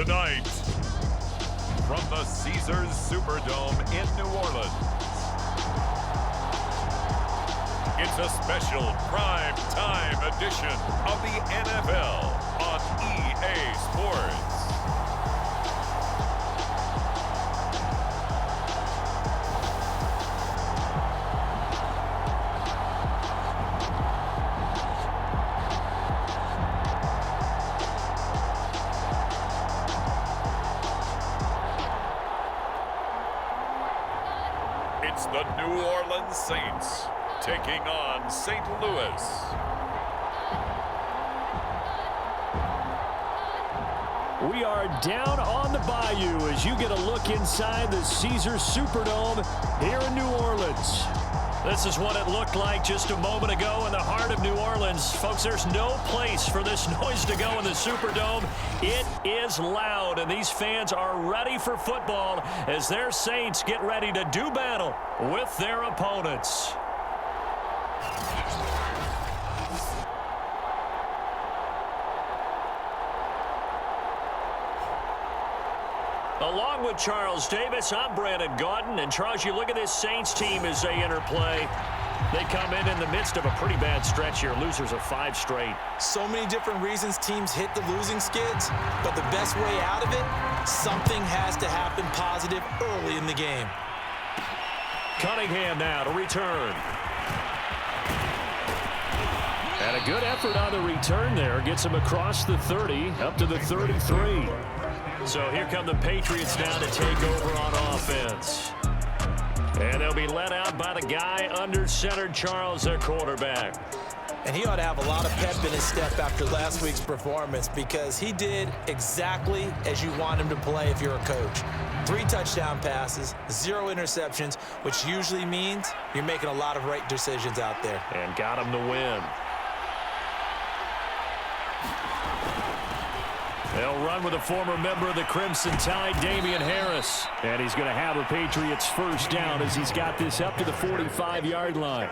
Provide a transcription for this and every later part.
Tonight, from the Caesars Superdome in New Orleans, it's a special prime time edition of the NFL on EA Sports. It's the New Orleans Saints taking on St. Louis. We are down on the bayou as you get a look inside the Caesars Superdome here in New Orleans. This is what it looked like just a moment ago in the heart of New Orleans. Folks, there's no place for this noise to go in the Superdome. It is loud, and these fans are ready for football as their Saints get ready to do battle with their opponents. Along with Charles Davis, I'm Brandon Gaudin. And Charles, you look at this Saints team as they interplay. They come in the midst of a pretty bad stretch here. Losers of 5 straight. So many different reasons teams hit the losing skids, but the best way out of it, something has to happen positive early in the game. Cunningham now to return. And a good effort on the return there. Gets him across the 30, up to the 33. So here come the Patriots now to take over on offense. And they'll be led out by the guy under center, Charles, their quarterback. And he ought to have a lot of pep in his step after last week's performance because he did exactly as you want him to play if you're a coach. 3 touchdown passes, 0 interceptions, which usually means you're making a lot of right decisions out there. And got him the win. They'll run with a former member of the Crimson Tide, Damian Harris. And he's going to have a Patriots first down as he's got this up to the 45-yard line.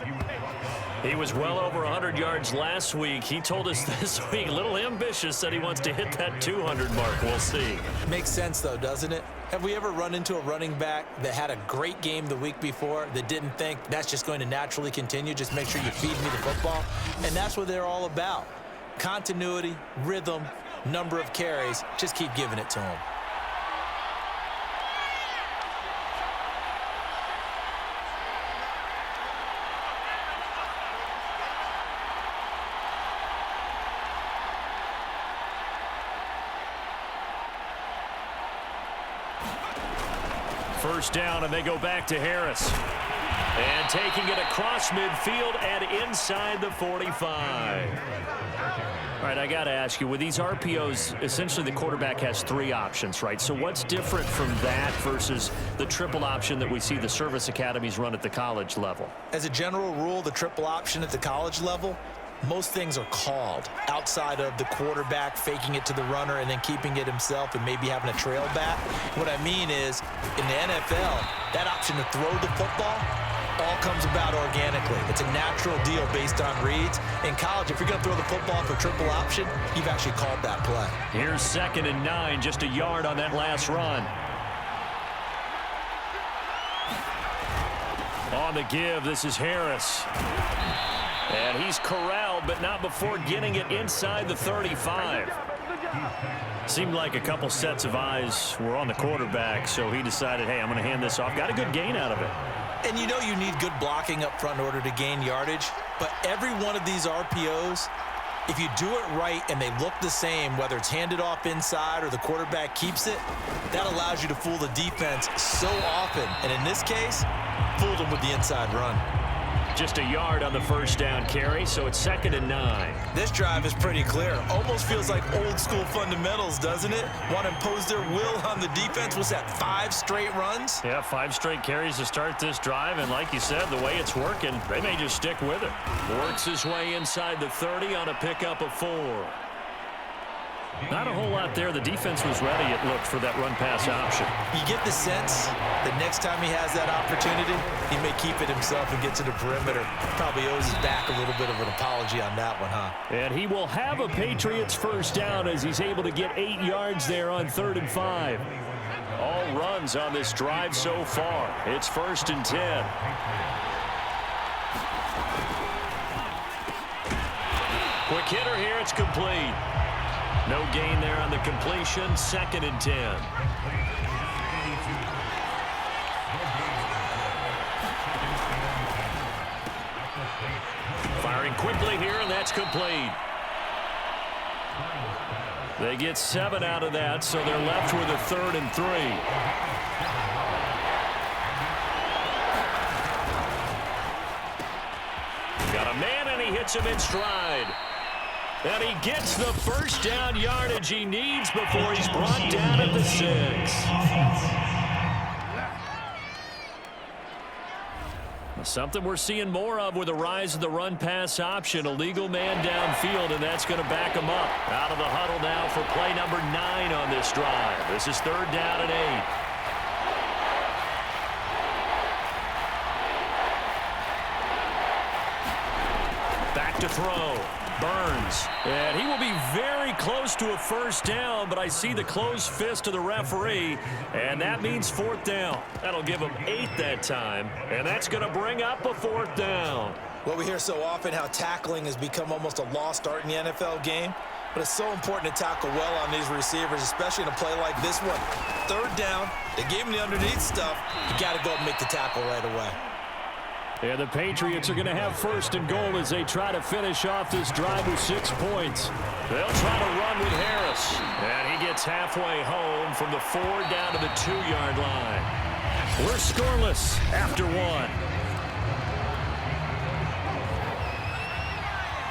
He was well over 100 yards last week. He told us this week, a little ambitious, that he wants to hit that 200 mark. We'll see. Makes sense, though, doesn't it? Have we ever run into a running back that had a great game the week before that didn't think that's just going to naturally continue? Just make sure you feed me the football. And that's what they're all about. Continuity, rhythm, number of carries. Just keep giving it to him. First down, and they go back to Harris. And taking it across midfield and inside the 45. All right, I got to ask you, with these RPOs, essentially the quarterback has 3 options, right? So what's different from that versus the triple option that we see the service academies run at the college level? As a general rule, the triple option at the college level, most things are called outside of the quarterback faking it to the runner and then keeping it himself and maybe having a trail back. What I mean is, in the NFL, that option to throw the football all comes about organically. It's a natural deal based on reads. In college, if you're going to throw the football for triple option, you've actually called that play. Here's 2nd and 9, just a yard on that last run. On the give, this is Harris. And he's corralled, but not before getting it inside the 35. Seemed like a couple sets of eyes were on the quarterback, so he decided, hey, I'm going to hand this off. Got a good gain out of it. And you know you need good blocking up front in order to gain yardage, but every one of these RPOs, if you do it right and they look the same, whether it's handed off inside or the quarterback keeps it, that allows you to fool the defense so often. And in this case, fooled them with the inside run. Just a yard on the first down carry, so it's 2nd and 9. This drive is pretty clear. Almost feels like old school fundamentals, doesn't it? Want to impose their will on the defense. What's that, 5 straight runs? Yeah, 5 straight carries to start this drive, and like you said, the way it's working, they may just stick with it. Works his way inside the 30 on a pickup of 4. Not a whole lot there. The defense was ready, it looked, for that run-pass option. You get the sense that next time he has that opportunity, he may keep it himself and get to the perimeter. Probably owes his back a little bit of an apology on that one, huh? And he will have a Patriots first down as he's able to get 8 yards there on 3rd and 5. All runs on this drive so far. It's 1st and 10. Quick hitter here. It's complete. No gain there on the completion. 2nd and 10. Firing quickly here, and that's complete. They get 7 out of that, so they're left with a 3rd and 3. Got a man, and he hits him in stride. And he gets the first down yardage he needs before he's brought down at the 6. Something we're seeing more of with the rise of the run-pass option. A legal man downfield, and that's going to back him up. Out of the huddle now for play number 9 on this drive. This is 3rd down and 8. Back to throw. Burns. And he will be very close to a first down, but I see the closed fist of the referee, and that means 4th down. That'll give him 8 that time, and that's going to bring up a 4th down. Well, we hear so often how tackling has become almost a lost art in the NFL game, but it's so important to tackle well on these receivers, especially in a play like this one. 3rd down, they gave him the underneath stuff. You got to go and make the tackle right away. And the Patriots are going to have 1st and goal as they try to finish off this drive with 6 points. They'll try to run with Harris. And he gets halfway home from the 4 down to the 2-yard line. We're scoreless after 1.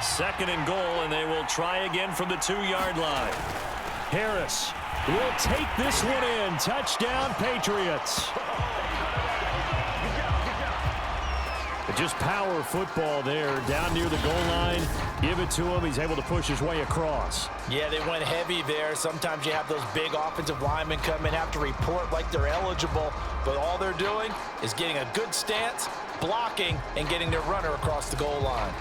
2nd and goal, and they will try again from the 2-yard line. Harris will take this one in. Touchdown, Patriots. Just power football there, down near the goal line. Give it to him. He's able to push his way across. Yeah, they went heavy there. Sometimes you have those big offensive linemen come in, have to report like they're eligible, but all they're doing is getting a good stance, blocking, and getting their runner across the goal line.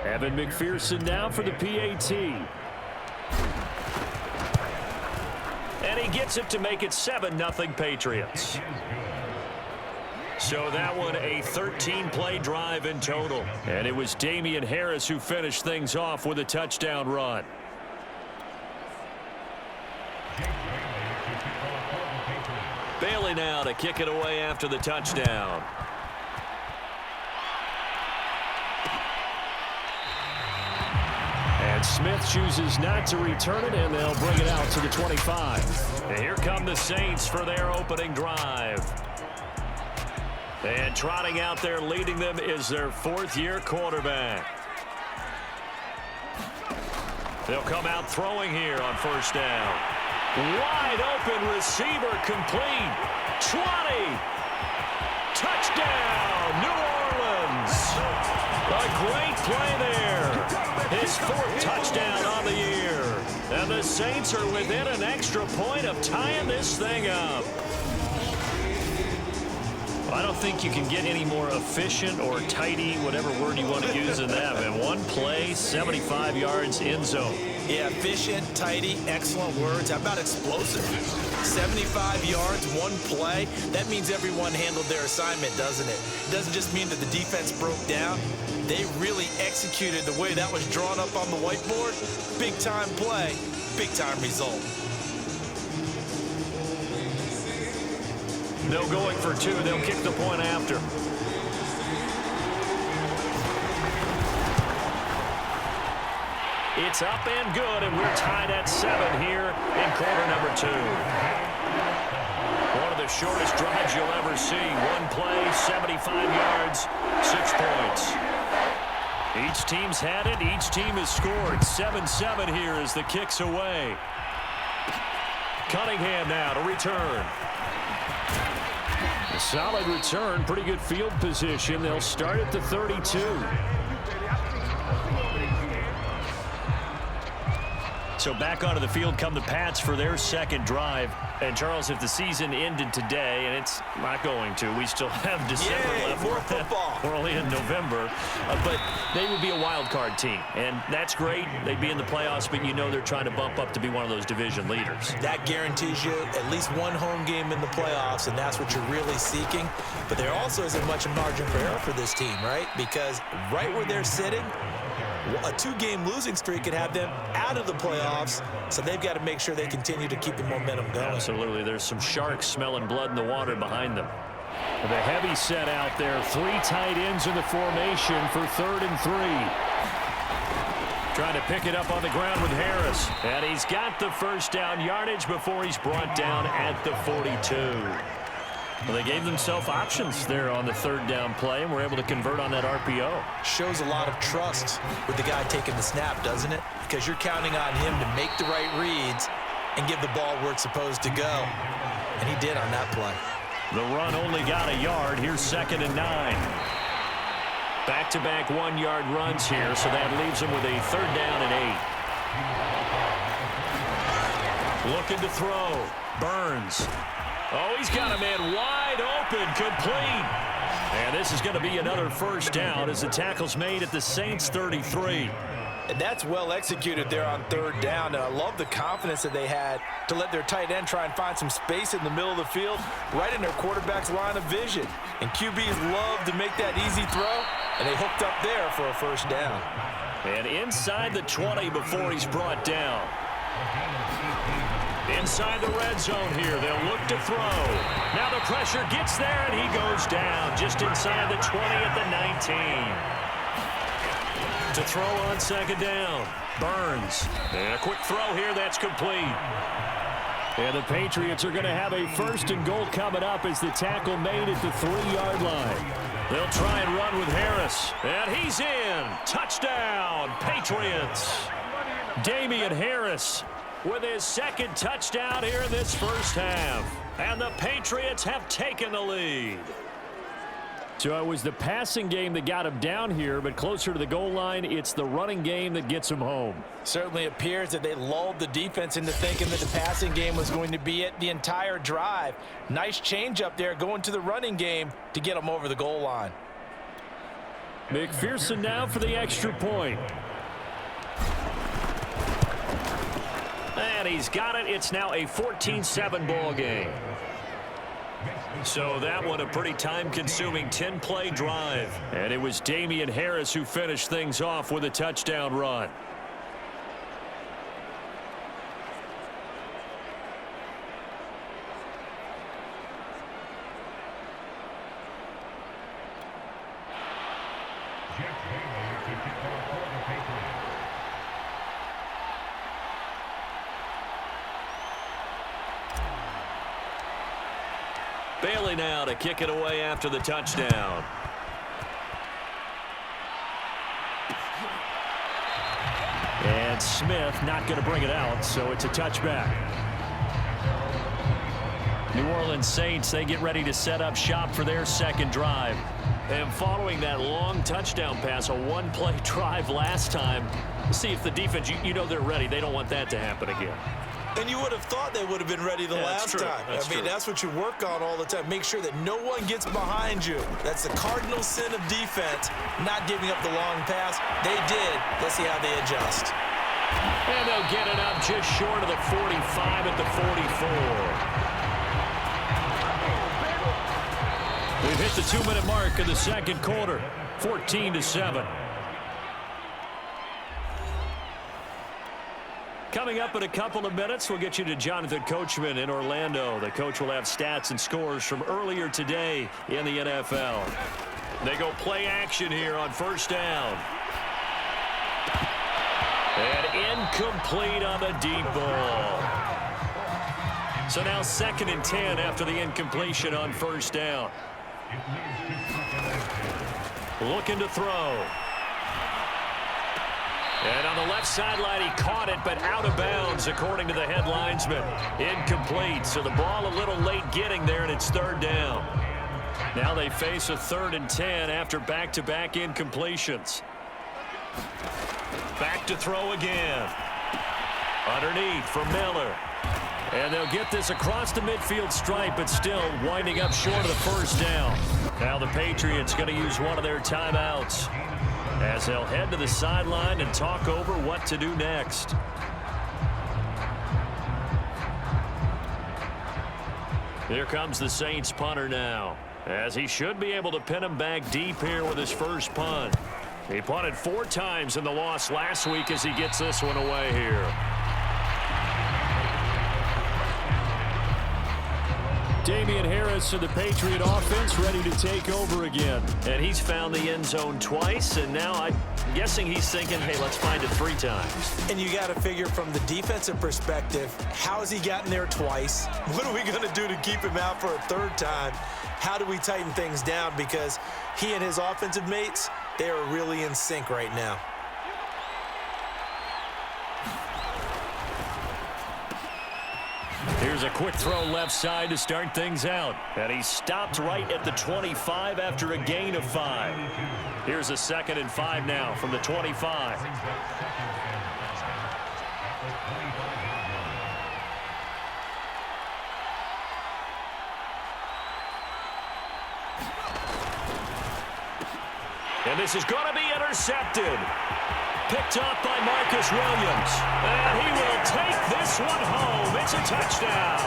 Evan McPherson now for the PAT. And he gets it to make it 7-0 Patriots. So that one a 13-play drive in total. And it was Damian Harris who finished things off with a touchdown run. Bailey now to kick it away after the touchdown. Smith chooses not to return it, and they'll bring it out to the 25. And here come the Saints for their opening drive. And trotting out there leading them is their 4th-year quarterback. They'll come out throwing here on 1st down. Wide open receiver complete. 20. Touchdown, New Orleans. A great play there. His 4th touchdown on the year. And the Saints are within an extra point of tying this thing up. I don't think you can get any more efficient or tidy, whatever word you want to use in that. And one play, 75 yards end zone. Yeah, efficient, tidy, excellent words. How about explosive? 75 yards, one play. That means everyone handled their assignment, doesn't it? It doesn't just mean that the defense broke down. They really executed the way that was drawn up on the whiteboard. Big-time play, big-time result. No going for 2. They'll kick the point after. It's up and good, and we're tied at 7 here in quarter number 2. One of the shortest drives you'll ever see. One play, 75 yards, 6 points. Each team's had it. Each team has scored. 7-7 here as the kick's away. Cunningham now to return. A solid return, pretty good field position. They'll start at the 32. So back onto the field come the Pats for their second drive. And, Charles, if the season ended today, and it's not going to, we still have December left. More football. We're only in November. But they would be a wild card team. And that's great. They'd be in the playoffs, but you know they're trying to bump up to be one of those division leaders. That guarantees you at least one home game in the playoffs, and that's what you're really seeking. But there also isn't much margin for error for this team, right? Because right where they're sitting, a 2-game losing streak could have them out of the playoffs, so they've got to make sure they continue to keep the momentum going. Absolutely. There's some sharks smelling blood in the water behind them. The heavy set out there. 3 tight ends in the formation for 3rd and 3. Trying to pick it up on the ground with Harris. And he's got the first down yardage before he's brought down at the 42. Well, they gave themselves options there on the 3rd down play, and were able to convert on that RPO. Shows a lot of trust with the guy taking the snap, doesn't it? Because you're counting on him to make the right reads and give the ball where it's supposed to go. And he did on that play. The run only got a yard. Here's 2nd and 9. Back-to-back 1-yard runs here, so that leaves him with a 3rd down and 8. Looking to throw. Burns. Oh, he's got a man wide open, complete. And this is going to be another first down as the tackle's made at the Saints' 33. And that's well executed there on 3rd down. And I love the confidence that they had to let their tight end try and find some space in the middle of the field, right in their quarterback's line of vision. And QBs love to make that easy throw, and they hooked up there for a first down. And inside the 20 before he's brought down. Inside the red zone here, they'll look to throw. Now the pressure gets there, and he goes down just inside the 20 at the 19. To throw on 2nd down, Burns. And a quick throw here, that's complete. And the Patriots are going to have a 1st and goal coming up as the tackle made at the 3-yard line. They'll try and run with Harris. And he's in. Touchdown, Patriots. Damian Harris with his 2nd touchdown here in this first half. And the Patriots have taken the lead. So it was the passing game that got him down here, but closer to the goal line, it's the running game that gets him home. Certainly appears that they lulled the defense into thinking that the passing game was going to be it the entire drive. Nice change up there going to the running game to get him over the goal line. McPherson now for the extra point. And he's got it. It's now a 14-7 ball game. So that one a pretty time-consuming 10-play drive. And it was Damian Harris who finished things off with a touchdown run. Bailey now to kick it away after the touchdown. And Smith not going to bring it out, so it's a touchback. New Orleans Saints, they get ready to set up shop for their 2nd drive. And following that long touchdown pass, a 1-play drive last time, let's see if the defense, you know they're ready. They don't want that to happen again. And you would have thought they would have been ready the last time. I mean, that's what you work on all the time. Make sure that no one gets behind you. That's the cardinal sin of defense, not giving up the long pass. They did. Let's see how they adjust. And they'll get it up just short of the 45 at the 44. We've hit the 2-minute mark of the 2nd quarter, 14-7. Coming up in a couple of minutes, we'll get you to Jonathan Coachman in Orlando. The coach will have stats and scores from earlier today in the NFL. They go play action here on 1st down. And incomplete on the deep ball. So now 2nd and 10 after the incompletion on 1st down. Looking to throw. And on the left sideline, he caught it, but out of bounds, according to the head linesman. Incomplete, so the ball a little late getting there, and it's third down. Now they face a 3rd and 10 after back-to-back incompletions. Back to throw again. Underneath for Miller. And they'll get this across the midfield stripe, but still winding up short of the first down. Now the Patriots going to use one of their timeouts as they'll head to the sideline and talk over what to do next. Here comes the Saints punter now, as he should be able to pin him back deep here with his first punt. He punted 4 times in the loss last week as he gets this one away here. Damian Harris and the Patriot offense ready to take over again. And he's found the end zone twice, and now I'm guessing he's thinking, hey, let's find it 3 times. And you got to figure from the defensive perspective, how has he gotten there twice? What are we going to do to keep him out for a 3rd time? How do we tighten things down? Because he and his offensive mates, they are really in sync right now. Here's a quick throw left side to start things out. And he stopped right at the 25 after a gain of 5. Here's a 2nd and 5 now from the 25. And this is going to be intercepted. Picked off by Marcus Williams. And he will take this one home. It's a touchdown.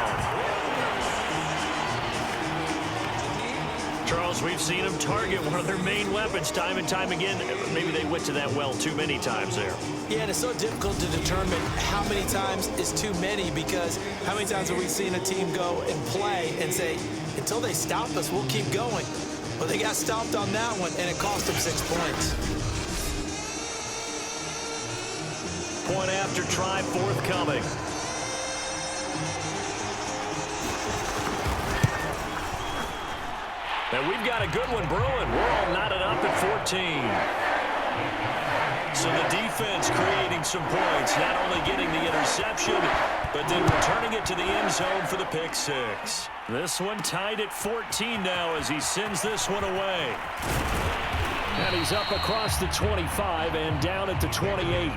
Charles, we've seen him target one of their main weapons time and time again. Maybe they went to that well too many times there. Yeah, and it's so difficult to determine how many times is too many, because how many times have we seen a team go and play and say, until they stop us, we'll keep going. Well, they got stopped on that one, and it cost them 6 points. Point after try forthcoming. And we've got a good one brewing. We're all knotted up at 14. So the defense creating some points, not only getting the interception, but then returning it to the end zone for the pick 6. This one tied at 14 now as he sends this one away. And he's up across the 25 and down at the 28.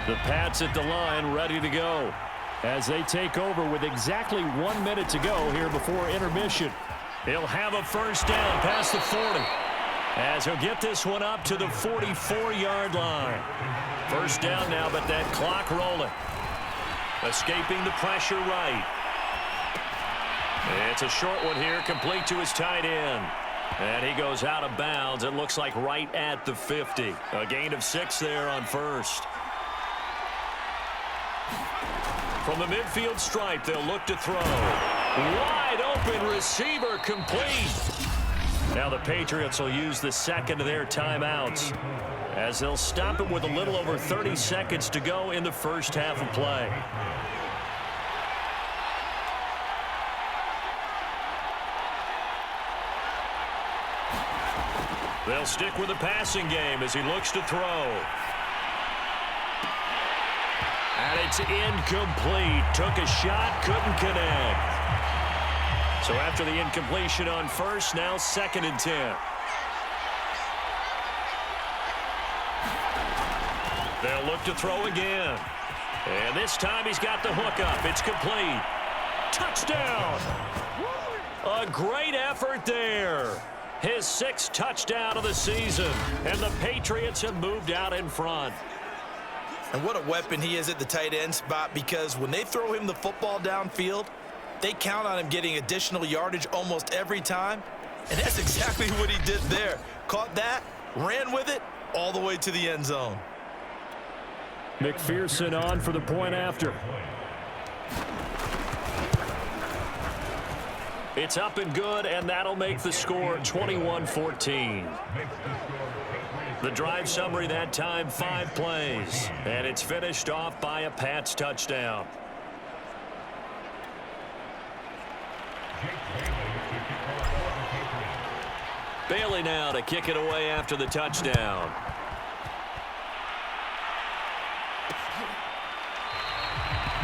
The Pats at the line ready to go as they take over with exactly 1 minute to go here before intermission. He'll have a first down past the 40 as he'll get this one up to the 44-yard line. First down now, but that clock rolling. Escaping the pressure right. It's a short one here, complete to his tight end. And he goes out of bounds. It looks like right at the 50. A gain of 6 there on first. From the midfield stripe, they'll look to throw. Wide open receiver, complete. Now the Patriots will use the 2nd of their timeouts as they'll stop it with a little over 30 seconds to go in the first half of play. They'll stick with the passing game as he looks to throw. And it's incomplete. Took a shot, couldn't connect. So after the incompletion on first, now 2nd and 10. They'll look to throw again. And this time he's got the hook up. It's complete. Touchdown! A great effort there. His 6th touchdown of the season. And the Patriots have moved out in front. And what a weapon he is at the tight end spot, because when they throw him the football downfield, they count on him getting additional yardage almost every time. And that's exactly what he did there. Caught that, ran with it, all the way to the end zone. McPherson on for the point after. It's up and good, and that'll make the score 21-14. The drive summary that time, 5 plays. And it's finished off by a Pats touchdown. Bailey now to kick it away after the touchdown.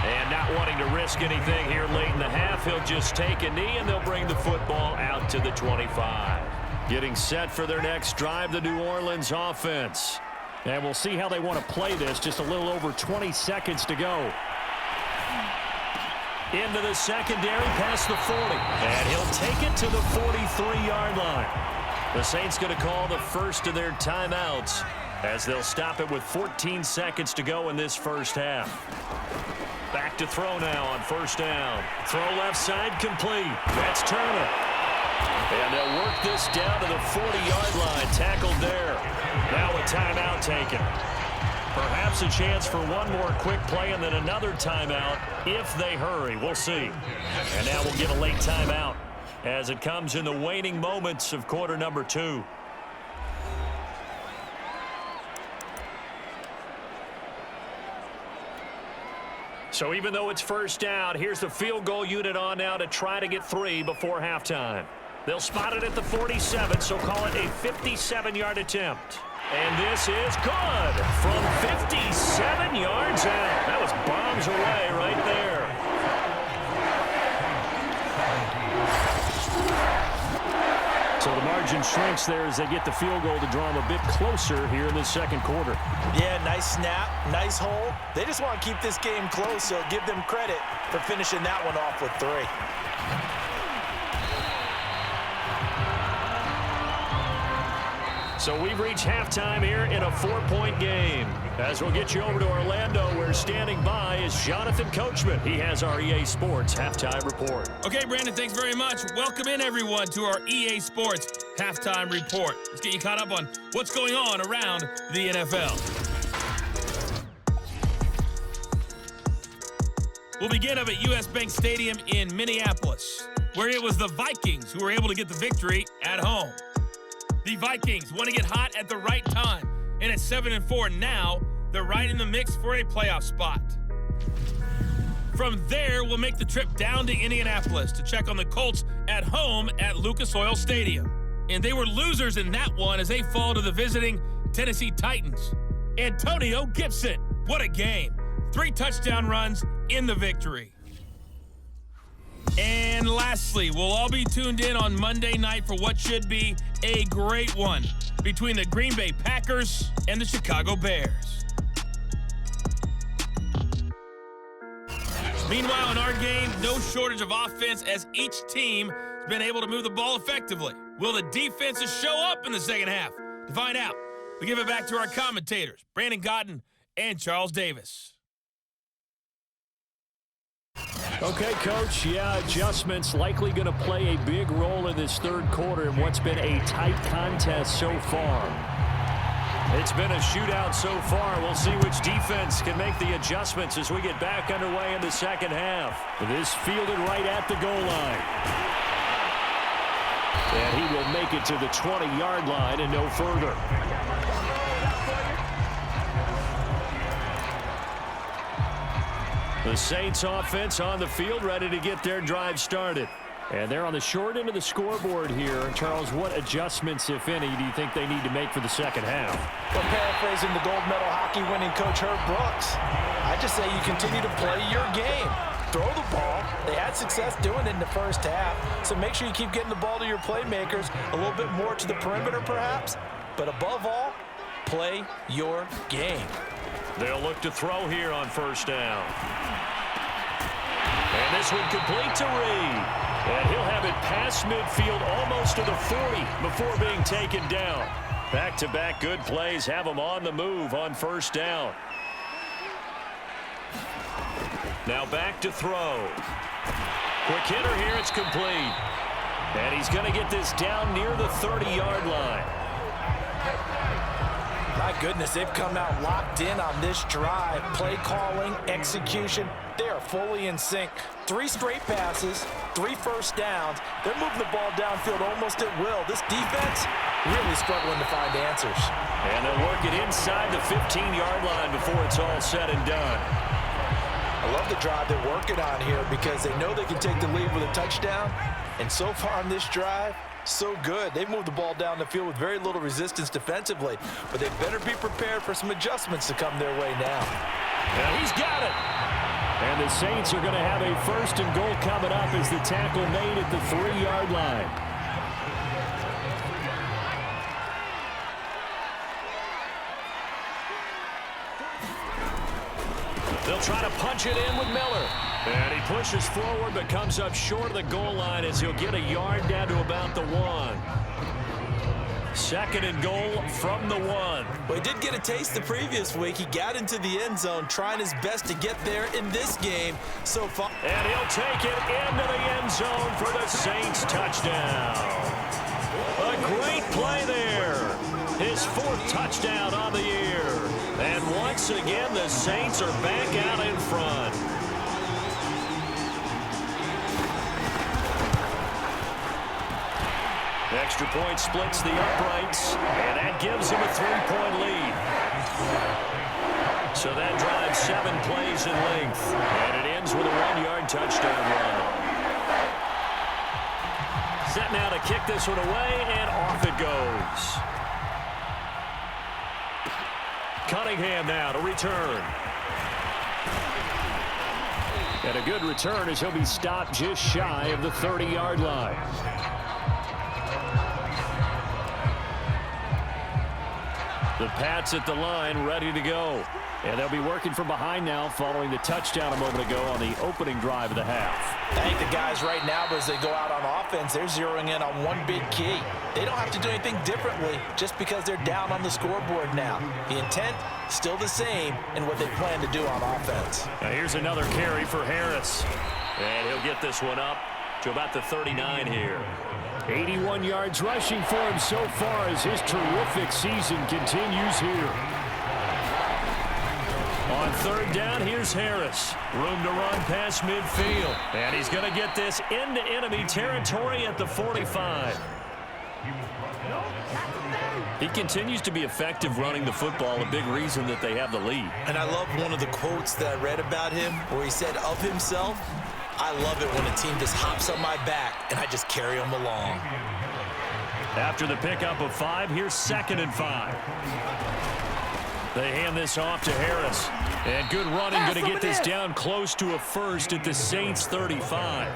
And not wanting to risk anything here late in the half, he'll just take a knee, and they'll bring the football out to the 25. Getting set for their next drive, the New Orleans offense. And we'll see how they want to play this. Just a little over 20 seconds to go. Into the secondary, past the 40. And he'll take it to the 43-yard line. The Saints going to call the first of their timeouts as they'll stop it with 14 seconds to go in this first half. Back to throw now on first down. Throw left side complete. That's Turner. And they'll work this down to the 40-yard line. Tackled there. Now a timeout taken. Perhaps a chance for one more quick play and then another timeout if they hurry. We'll see. And now we'll get a late timeout as it comes in the waning moments of quarter number 2. So even though it's first down, here's the field goal unit on now to try to get 3 before halftime. They'll spot it at the 47, so call it a 57-yard attempt. And this is good from 57 yards out. That was bombs away right there. So the margin shrinks there as they get the field goal to draw them a bit closer here in the second quarter. Yeah, nice snap, nice hold. They just want to keep this game close, so give them credit for finishing that one off with 3. So we've reached halftime here in a 4-point game. As we'll get you over to Orlando, where standing by is Jonathan Coachman. He has our EA Sports Halftime Report. Okay, Brandon, thanks very much. Welcome in, everyone, to our EA Sports Halftime Report. Let's get you caught up on what's going on around the NFL. We'll begin up at US Bank Stadium in Minneapolis, where it was the Vikings who were able to get the victory at home. The Vikings want to get hot at the right time, and at 7-4 now, they're right in the mix for a playoff spot. From there, we'll make the trip down to Indianapolis to check on the Colts at home at Lucas Oil Stadium. And they were losers in that one as they fall to the visiting Tennessee Titans. Antonio Gibson, what a game. 3 touchdown runs in the victory. And lastly, we'll all be tuned in on Monday night for what should be a great one between the Green Bay Packers and the Chicago Bears. Meanwhile, in our game, no shortage of offense as each team has been able to move the ball effectively. Will the defenses show up in the second half? To find out, we give it back to our commentators, Brandon Cotton and Charles Davis. Okay, Coach, adjustments likely going to play a big role in this third quarter in what's been a tight contest so far. It's been a shootout so far. We'll see which defense can make the adjustments as we get back underway in the second half. This fielded right at the goal line. And he will make it to the 20-yard line and no further. The Saints offense on the field, ready to get their drive started. And they're on the short end of the scoreboard here. Charles, what adjustments, if any, do you think they need to make for the second half? Well, paraphrasing the gold medal hockey winning coach Herb Brooks, I just say you continue to play your game. Throw the ball. They had success doing it in the first half, so make sure you keep getting the ball to your playmakers, a little bit more to the perimeter perhaps, but above all, play your game. They'll look to throw here on first down. And this one complete to Reed. And he'll have it past midfield almost to the 40 before being taken down. Back-to-back good plays have him on the move on first down. Now back to throw. Quick hitter here, it's complete. And he's going to get this down near the 30-yard line. My goodness, they've come out locked in on this drive. Play calling, execution, they are fully in sync. 3 straight passes, 3 first downs. They're moving the ball downfield almost at will. This defense really struggling to find answers. And they'll work it inside the 15-yard line before it's all said and done. I love the drive they're working on here because they know they can take the lead with a touchdown. And so far on this drive, So good. They've moved the ball down the field with very little resistance defensively, but they better be prepared for some adjustments to come their way now. And he's got it. And the Saints are going to have a 1st and goal coming up as the tackle made at the 3-yard line. They'll try to punch it in with Miller. And he pushes forward but comes up short of the goal line as he'll get a yard down to about the 1. 2nd and goal from the 1. Well, he did get a taste the previous week. He got into the end zone trying his best to get there in this game so far. And he'll take it into the end zone for the Saints touchdown. A great play there. His 4th touchdown on the year. And once again, the Saints are back out in front. Extra point splits the uprights, and that gives him a 3-point lead. So that drives 7 plays in length, and it ends with a 1-yard touchdown run. Set now to kick this one away, and off it goes. Cunningham now to return. And a good return as he'll be stopped just shy of the 30-yard line. The Pats at the line, ready to go. And they'll be working from behind now following the touchdown a moment ago on the opening drive of the half. I think the guys right now, as they go out on offense, they're zeroing in on one big key. They don't have to do anything differently just because they're down on the scoreboard now. The intent, still the same in what they plan to do on offense. Now here's another carry for Harris. And he'll get this one up to about the 39 here. 81 yards rushing for him so far as his terrific season continues here. On 3rd down, here's Harris. Room to run past midfield. And he's going to get this into enemy territory at the 45. He continues to be effective running the football, a big reason that they have the lead. And I love one of the quotes that I read about him where he said of himself, "I love it when a team just hops on my back and I just carry them along." After the pickup of 5, here's 2nd and 5. They hand this off to Harris. And good running, going to get this down close to a 1st at the Saints 35.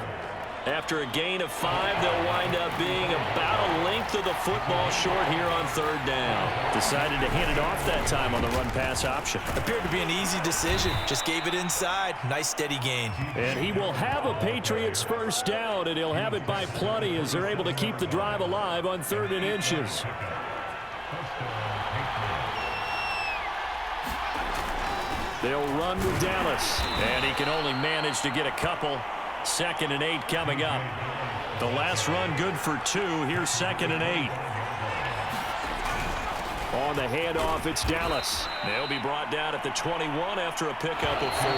After a gain of 5, they'll wind up being about a length of the football short here on 3rd down. Decided to hand it off that time on the run-pass option. Appeared to be an easy decision. Just gave it inside. Nice steady gain. And he will have a Patriots 1st down, and he'll have it by plenty as they're able to keep the drive alive on 3rd and inches. They'll run with Dallas, and he can only manage to get a couple. 2nd and 8 coming up. The last run good for 2. Here's 2nd and 8. On the handoff, it's Dallas. They'll be brought down at the 21 after a pickup of 4.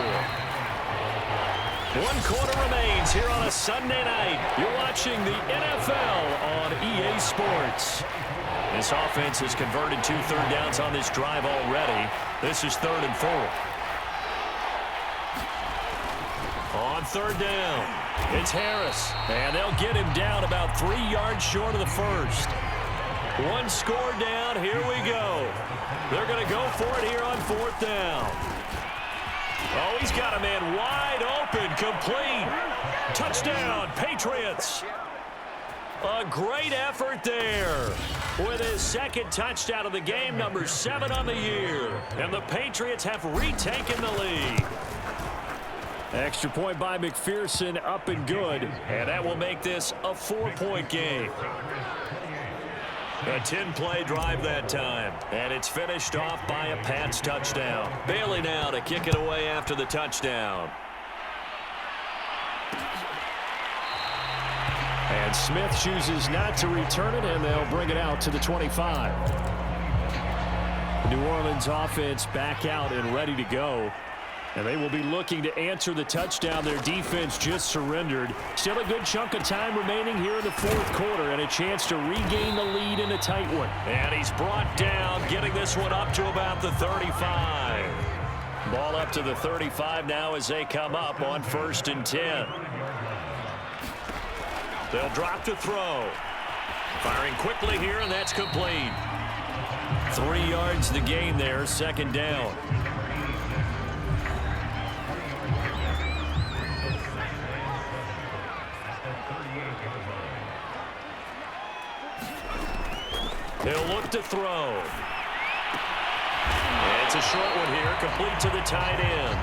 1 quarter remains here on a Sunday night. You're watching the NFL on EA Sports. This offense has converted 2 third downs on this drive already. This is 3rd and 4. On 3rd down, it's Harris. And they'll get him down about 3 yards short of the 1st. 1 score down, here we go. They're going to go for it here on 4th down. Oh, he's got a man wide open, complete. Touchdown, Patriots. A great effort there. With his 2nd touchdown of the game, number 7 on the year. And the Patriots have retaken the lead. Extra point by McPherson, up and good. And that will make this a 4-point game. A 10-play drive that time. And it's finished off by a Pats touchdown. Bailey now to kick it away after the touchdown. And Smith chooses not to return it, and they'll bring it out to the 25. New Orleans offense back out and ready to go. And they will be looking to answer the touchdown their defense just surrendered. Still a good chunk of time remaining here in the 4th quarter and a chance to regain the lead in a tight one. And he's brought down, getting this one up to about the 35. Ball up to the 35 now as they come up on 1st and 10. They'll drop to throw. Firing quickly here, and that's complete. 3 yards the gain there, second down. He'll look to throw. It's a short one here, complete to the tight end.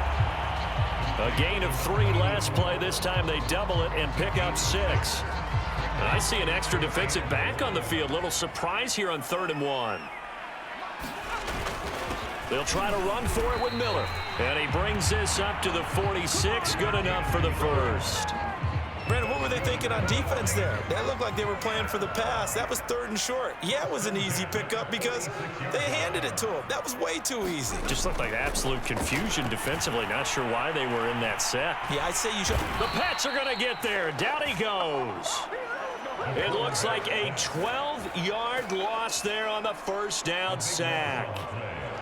A gain of 3 last play. This time they double it and pick up 6. And I see an extra defensive back on the field. Little surprise here on 3rd and 1. They'll try to run for it with Miller. And he brings this up to the 46. Good enough for the first. Brandon, what were they thinking on defense there? That looked like they were playing for the pass. That was 3rd and short. Yeah, it was an easy pickup because they handed it to him. That was way too easy. Just looked like absolute confusion defensively. Not sure why they were in that set. Yeah, I'd say you should. The Pats are going to get there. Down he goes. It looks like a 12-yard loss there on the first down sack.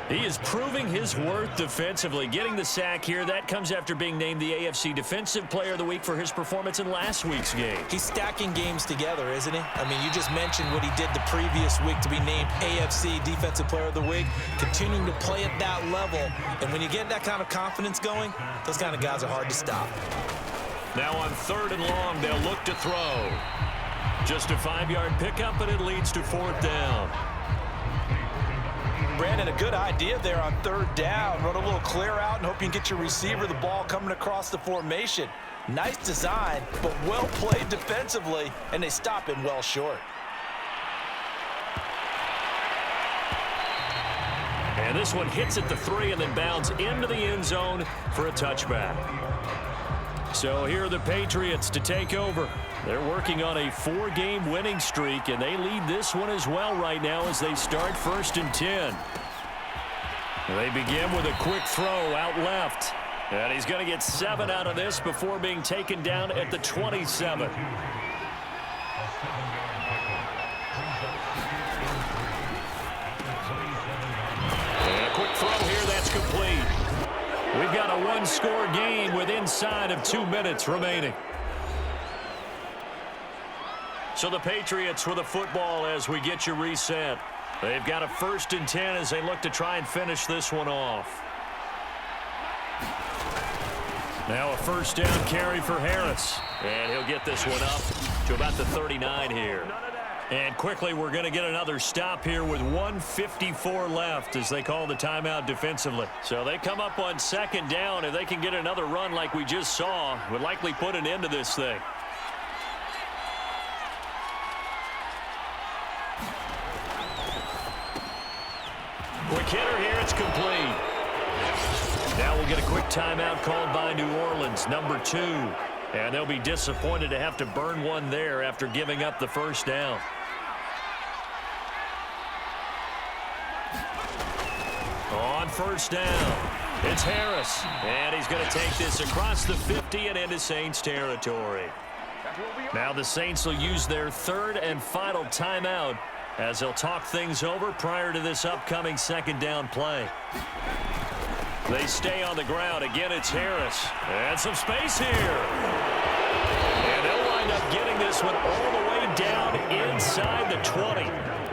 He is proving his worth defensively. Getting the sack here, that comes after being named the AFC Defensive Player of the Week for his performance in last week's game. He's stacking games together, isn't he? I mean, you just mentioned what he did the previous week to be named AFC Defensive Player of the Week, continuing to play at that level. And when you get that kind of confidence going, those kind of guys are hard to stop. Now on 3rd and long, they'll look to throw. Just a 5-yard pickup, and it leads to 4th down. Brandon, a good idea there on 3rd down. Run a little clear out and hope you can get your receiver the ball coming across the formation. Nice design, but well played defensively, and they stop him well short. And this one hits at the 3 and then bounds into the end zone for a touchback. So here are the Patriots to take over. They're working on a 4-game winning streak, and they lead this one as well right now as they start 1st and 10. They begin with a quick throw out left. And he's going to get 7 out of this before being taken down at the 27. And a quick throw here, that's complete. We've got a 1-score game with inside of 2 minutes remaining. So the Patriots with a football as we get you reset. They've got a 1st and 10 as they look to try and finish this one off. Now a 1st down carry for Harris. And he'll get this one up to about the 39 here. And quickly we're going to get another stop here with 1:54 left as they call the timeout defensively. So they come up on 2nd down. If they can get another run like we just saw, would likely put an end to this thing. Quick hitter here, it's complete. Now we'll get a quick timeout called by New Orleans, number 2. And they'll be disappointed to have to burn one there after giving up the 1st down. On 1st down, it's Harris. And he's going to take this across the 50 and into Saints territory. Now the Saints will use their 3rd and final timeout as they'll talk things over prior to this upcoming 2nd down play. They stay on the ground. Again, it's Harris. And some space here. And they'll wind up getting this one all the way down inside the 20.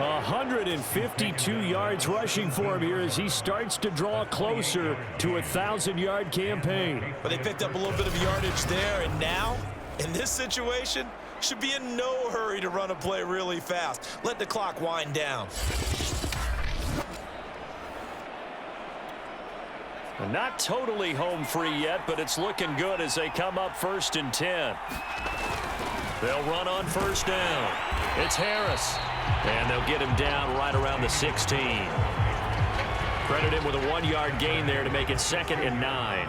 152 yards rushing for him here as he starts to draw closer to a 1,000-yard campaign. But they picked up a little bit of yardage there, and now, in this situation, should be in no hurry to run a play really fast. Let the clock wind down. Not totally home free yet, but it's looking good as they come up 1st and 10. They'll run on 1st down. It's Harris. And they'll get him down right around the 16. Credit him with a 1-yard gain there to make it 2nd and 9.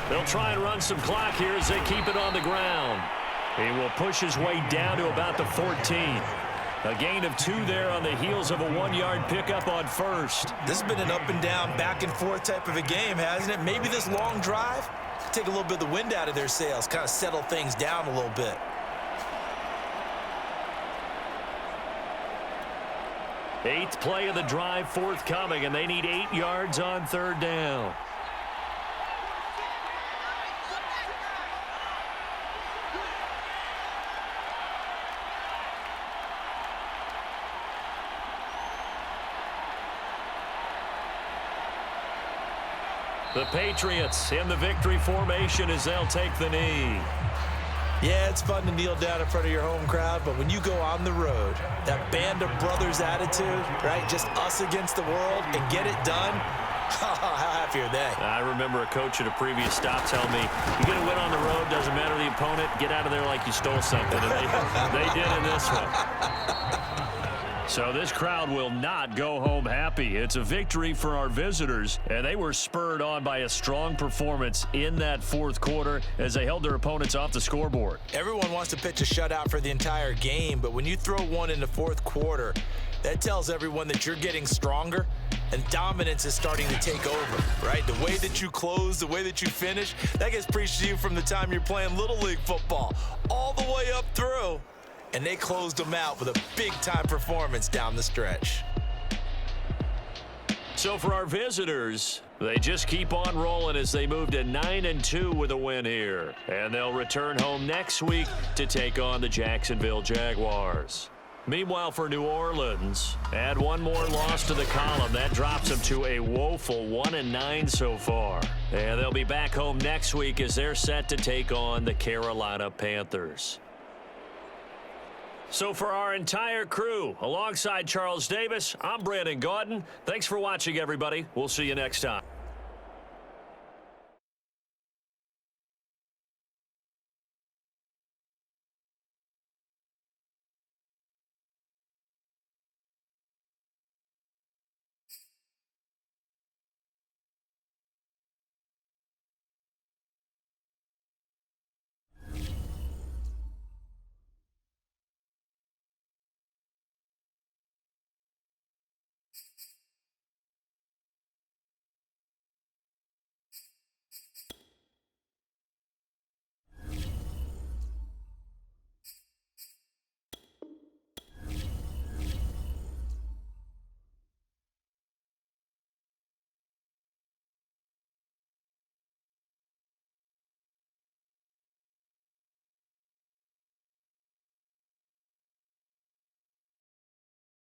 They'll try and run some clock here as they keep it on the ground. He will push his way down to about the 14. A gain of 2 there on the heels of a 1-yard pickup on 1st. This has been an up and down, back and forth type of a game, hasn't it? Maybe this long drive, take a little bit of the wind out of their sails, kind of settle things down a little bit. Eighth play of the drive forthcoming, and they need 8 yards on 3rd down. The Patriots in the victory formation as they'll take the knee. Yeah, it's fun to kneel down in front of your home crowd, but when you go on the road, that band of brothers attitude, right, just us against the world and get it done, how happy are they? I remember a coach at a previous stop telling me, you get a win on the road, doesn't matter the opponent, get out of there like you stole something, and they did in this one. So this crowd will not go home happy. It's a victory for our visitors, and they were spurred on by a strong performance in that fourth quarter as they held their opponents off the scoreboard. Everyone wants to pitch a shutout for the entire game, but when you throw one in the fourth quarter, that tells everyone that you're getting stronger and dominance is starting to take over, right? The way that you close, the way that you finish, that gets preached to you from the time you're playing Little League football all the way up through. And they closed them out with a big-time performance down the stretch. So for our visitors, they just keep on rolling as they move to 9-2 with a win here. And they'll return home next week to take on the Jacksonville Jaguars. Meanwhile, for New Orleans, add one more loss to the column. That drops them to a woeful 1-9 so far. And they'll be back home next week as they're set to take on the Carolina Panthers. So for our entire crew, alongside Charles Davis, I'm Brandon Gaudin. Thanks for watching, everybody. We'll see you next time.